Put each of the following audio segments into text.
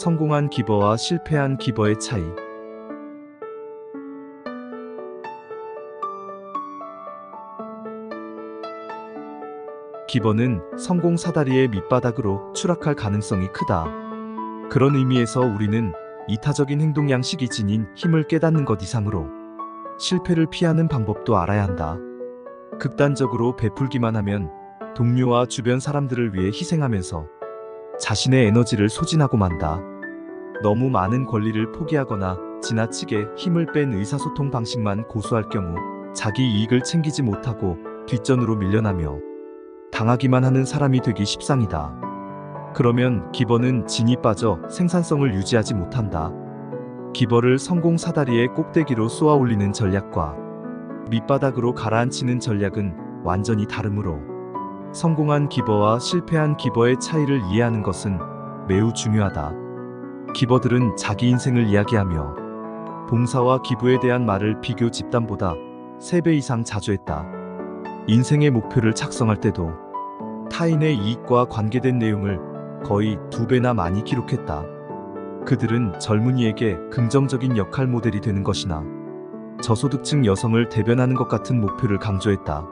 성공한 기버와 실패한 기버의 차이. 기버는 성공 사다리의 밑바닥으로 추락할 가능성이 크다. 그런 의미에서 우리는 이타적인 행동 양식이 지닌 힘을 깨닫는 것 이상으로 실패를 피하는 방법도 알아야 한다. 극단적으로 베풀기만 하면 동료와 주변 사람들을 위해 희생하면서 자신의 에너지를 소진하고 만다. 너무 많은 권리를 포기하거나 지나치게 힘을 뺀 의사소통 방식만 고수할 경우 자기 이익을 챙기지 못하고 뒷전으로 밀려나며 당하기만 하는 사람이 되기 십상이다. 그러면 기버는 진이 빠져 생산성을 유지하지 못한다. 기버를 성공 사다리의 꼭대기로 쏘아 올리는 전략과 밑바닥으로 가라앉히는 전략은 완전히 다르므로 성공한 기버와 실패한 기버의 차이를 이해하는 것은 매우 중요하다. 기버들은 자기 인생을 이야기하며 봉사와 기부에 대한 말을 비교 집단보다 3배 이상 자주 했다. 인생의 목표를 작성할 때도 타인의 이익과 관계된 내용을 거의 2배나 많이 기록했다. 그들은 젊은이에게 긍정적인 역할 모델이 되는 것이나 저소득층 여성을 대변하는 것 같은 목표를 강조했다.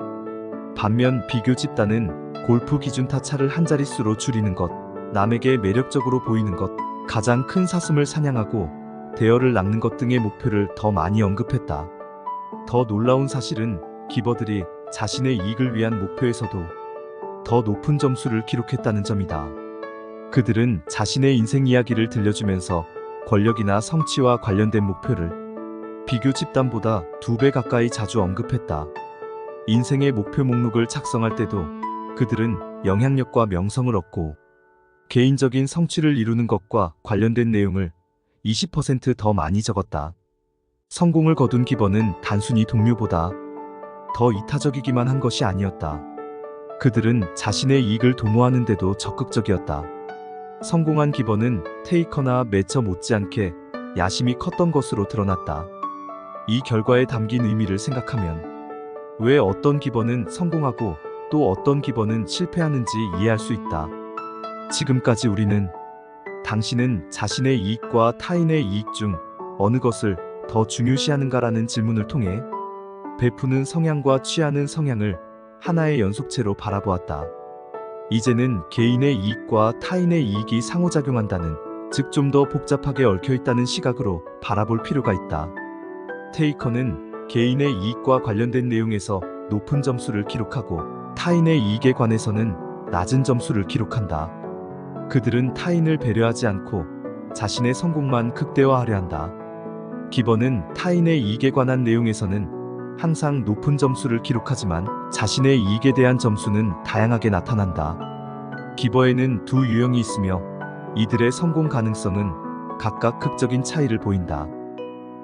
반면 비교 집단은 골프 기준타 차를 한 자릿수로 줄이는 것, 남에게 매력적으로 보이는 것, 가장 큰 사슴을 사냥하고 대열을 낚는 것 등의 목표를 더 많이 언급했다. 더 놀라운 사실은 기버들이 자신의 이익을 위한 목표에서도 더 높은 점수를 기록했다는 점이다. 그들은 자신의 인생 이야기를 들려주면서 권력이나 성취와 관련된 목표를 비교 집단보다 2배 가까이 자주 언급했다. 인생의 목표 목록을 작성할 때도 그들은 영향력과 명성을 얻고 개인적인 성취를 이루는 것과 관련된 내용을 20% 더 많이 적었다. 성공을 거둔 기버는 단순히 동료보다 더 이타적이기만 한 것이 아니었다. 그들은 자신의 이익을 도모하는 데도 적극적이었다. 성공한 기버는 테이커나 매처 못지않게 야심이 컸던 것으로 드러났다. 이 결과에 담긴 의미를 생각하면 왜 어떤 기버는 성공하고 또 어떤 기버는 실패하는지 이해할 수 있다. 지금까지 우리는 당신은 자신의 이익과 타인의 이익 중 어느 것을 더 중요시하는가라는 질문을 통해 베푸는 성향과 취하는 성향을 하나의 연속체로 바라보았다. 이제는 개인의 이익과 타인의 이익이 상호작용한다는, 즉 좀 더 복잡하게 얽혀있다는 시각으로 바라볼 필요가 있다. 테이커는 개인의 이익과 관련된 내용에서 높은 점수를 기록하고 타인의 이익에 관해서는 낮은 점수를 기록한다. 그들은 타인을 배려하지 않고 자신의 성공만 극대화하려 한다. 기버는 타인의 이익에 관한 내용에서는 항상 높은 점수를 기록하지만 자신의 이익에 대한 점수는 다양하게 나타난다. 기버에는 두 유형이 있으며 이들의 성공 가능성은 각각 극적인 차이를 보인다.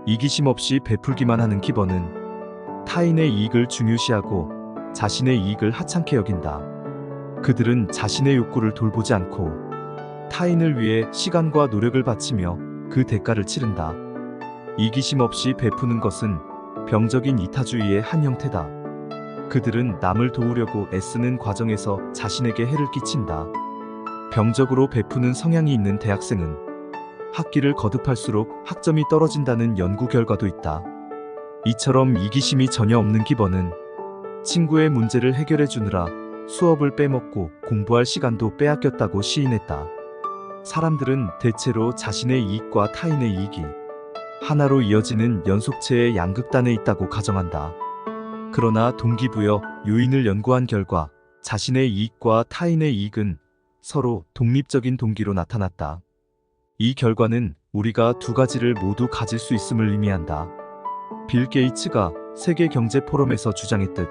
이기심 없이 베풀기만 하는 기버는 타인의 이익을 중요시하고 자신의 이익을 하찮게 여긴다. 그들은 자신의 욕구를 돌보지 않고 타인을 위해 시간과 노력을 바치며 그 대가를 치른다. 이기심 없이 베푸는 것은 병적인 이타주의의 한 형태다. 그들은 남을 도우려고 애쓰는 과정에서 자신에게 해를 끼친다. 병적으로 베푸는 성향이 있는 대학생은 학기를 거듭할수록 학점이 떨어진다는 연구 결과도 있다. 이처럼 이기심이 전혀 없는 기버는 친구의 문제를 해결해 주느라 수업을 빼먹고 공부할 시간도 빼앗겼다고 시인했다. 사람들은 대체로 자신의 이익과 타인의 이익이 하나로 이어지는 연속체의 양극단에 있다고 가정한다. 그러나 동기부여 요인을 연구한 결과 자신의 이익과 타인의 이익은 서로 독립적인 동기로 나타났다. 이 결과는 우리가 두 가지를 모두 가질 수 있음을 의미한다. 빌 게이츠가 세계경제포럼에서 주장했듯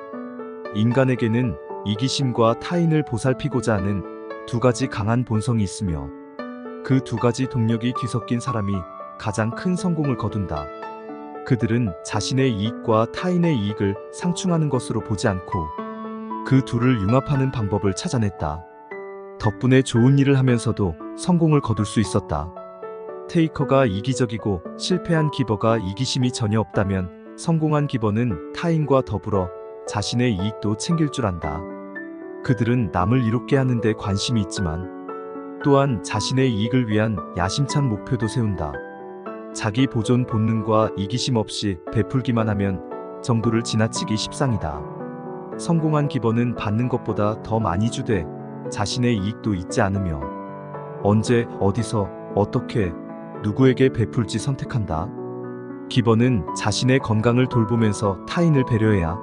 인간에게는 이기심과 타인을 보살피고자 하는 두 가지 강한 본성이 있으며 그 두 가지 동력이 뒤섞인 사람이 가장 큰 성공을 거둔다. 그들은 자신의 이익과 타인의 이익을 상충하는 것으로 보지 않고 그 둘을 융합하는 방법을 찾아냈다. 덕분에 좋은 일을 하면서도 성공을 거둘 수 있었다. 테이커가 이기적이고 실패한 기버가 이기심이 전혀 없다면 성공한 기버는 타인과 더불어 자신의 이익도 챙길 줄 안다. 그들은 남을 이롭게 하는 데 관심이 있지만 또한 자신의 이익을 위한 야심찬 목표도 세운다. 자기 보존 본능과 이기심 없이 베풀기만 하면 정도를 지나치기 십상이다. 성공한 기버는 받는 것보다 더 많이 주되 자신의 이익도 잊지 않으며 언제, 어디서, 어떻게, 누구에게 베풀지 선택한다. 기버는 자신의 건강을 돌보면서 타인을 배려해야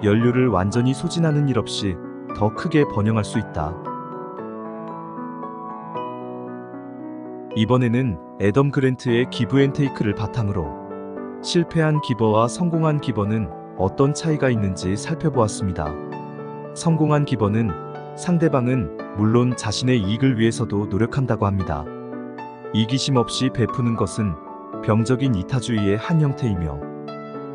연료를 완전히 소진하는 일 없이 더 크게 번영할 수 있다. 이번에는 애덤 그랜트의 기브 앤 테이크를 바탕으로 실패한 기버와 성공한 기버는 어떤 차이가 있는지 살펴보았습니다. 성공한 기버는 상대방은 물론 자신의 이익을 위해서도 노력한다고 합니다. 이기심 없이 베푸는 것은 병적인 이타주의의 한 형태이며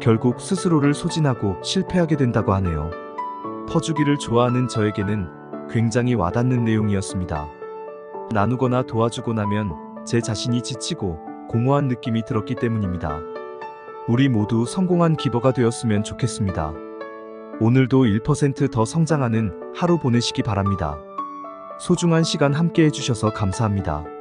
결국 스스로를 소진하고 실패하게 된다고 하네요. 퍼주기를 좋아하는 저에게는 굉장히 와닿는 내용이었습니다. 나누거나 도와주고 나면 제 자신이 지치고 공허한 느낌이 들었기 때문입니다. 우리 모두 성공한 기버가 되었으면 좋겠습니다. 오늘도 1% 더 성장하는 하루 보내시기 바랍니다. 소중한 시간 함께 해주셔서 감사합니다.